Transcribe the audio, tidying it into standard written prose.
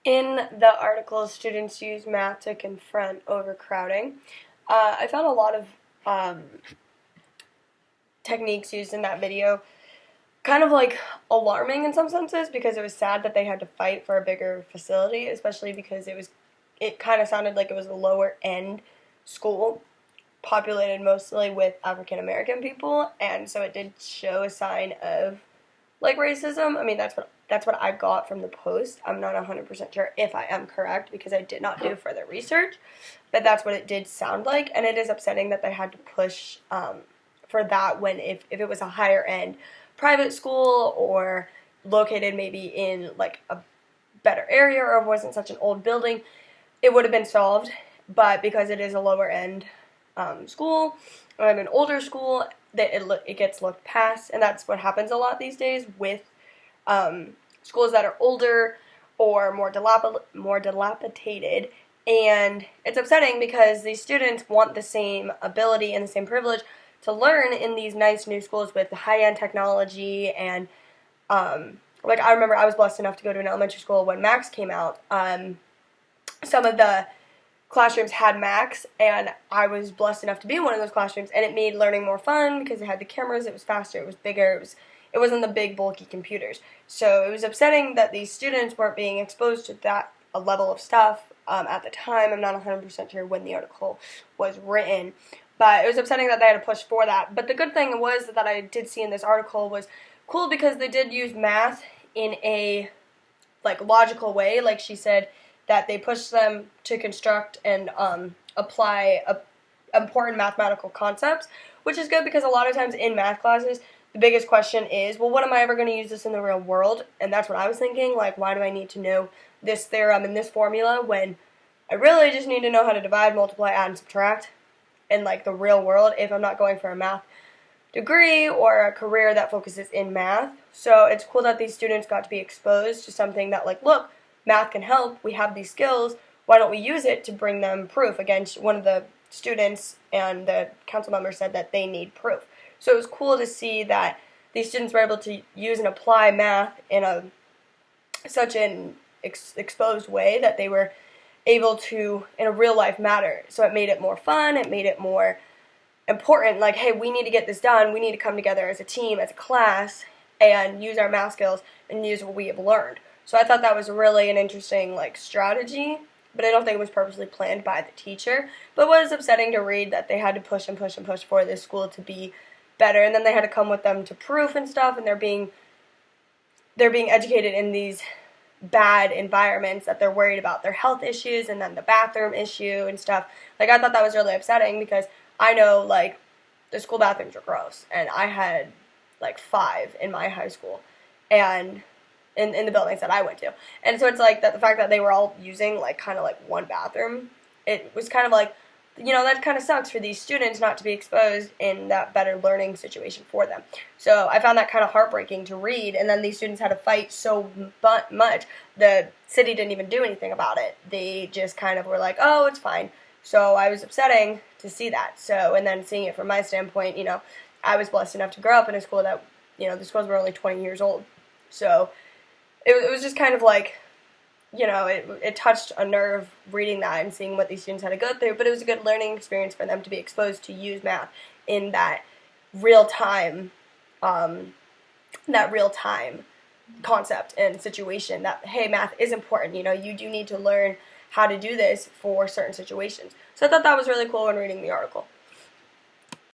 In the article, students use math to confront overcrowding. I found a lot of um, techniques used in that video kind of like alarming in some senses because it was sad that they had to fight for a bigger facility, especially because it kind of sounded like it was a lower end school populated mostly with African American people, and so it did show a sign of like racism. I mean, that's what I got from the post. I'm not 100% sure if I am correct because I did not do further research, but that's what it did sound like, and it is upsetting that they had to push for that when if it was a higher end private school or located maybe in like a better area or wasn't such an old building, it would have been solved. But because it is a lower end school, or an older school, that it gets looked past, and that's what happens a lot these days with schools that are older or more dilapidated. And it's upsetting because these students want the same ability and the same privilege to learn in these nice new schools with high-end technology and like I remember I was blessed enough to go to an elementary school when Macs came out. Some of the classrooms had Macs, and I was blessed enough to be in one of those classrooms, and it made learning more fun because it had the cameras, it was faster, it was bigger, it wasn't the big bulky computers. So it was upsetting that these students weren't being exposed to that a level of stuff at the time. I'm not 100% sure when the article was written, but it was upsetting that they had to push for that. But the good thing was that I did see in this article was cool because they did use math in a like logical way. Like she said that they pushed them to construct and apply important mathematical concepts, which is good because a lot of times in math classes the biggest question is, well, when am I ever going to use this in the real world? And that's what I was thinking, like, why do I need to know this theorem and this formula when I really just need to know how to divide, multiply, add, and subtract in like the real world if I'm not going for a math degree or a career that focuses in math. So it's cool that these students got to be exposed to something that, like, look, math can help. We have these skills. Why don't we use it to bring them proof? Again, one of the students and the council member said that they need proof. So it was cool to see that these students were able to use and apply math in such an exposed way that they were able to, in a real life matter. So it made it more fun. It made it more important. Like, hey, we need to get this done. We need to come together as a team, as a class, and use our math skills and use what we have learned. So I thought that was really an interesting like strategy, but I don't think it was purposely planned by the teacher. But it was upsetting to read that they had to push and push and push for this school to be better, and then they had to come with them to proof and stuff, and they're being educated in these bad environments that they're worried about their health issues and then the bathroom issue and stuff. Like, I thought that was really upsetting because I know like the school bathrooms are gross, and I had like 5 in my high school and in the buildings that I went to. And so it's like that the fact that they were all using like kind of like one bathroom, it was kind of like, that kind of sucks for these students not to be exposed in that better learning situation for them. So I found that kind of heartbreaking to read, and then these students had to fight so much. The city didn't even do anything about it. They just kind of were like, oh, it's fine. So I was upsetting to see that. So, and then seeing it from my standpoint, I was blessed enough to grow up in a school that, the schools were only 20 years old. So it was just kind of like, it touched a nerve reading that and seeing what these students had to go through, but it was a good learning experience for them to be exposed to use math in that real time, concept and situation that, hey, math is important, you do need to learn how to do this for certain situations. So I thought that was really cool when reading the article.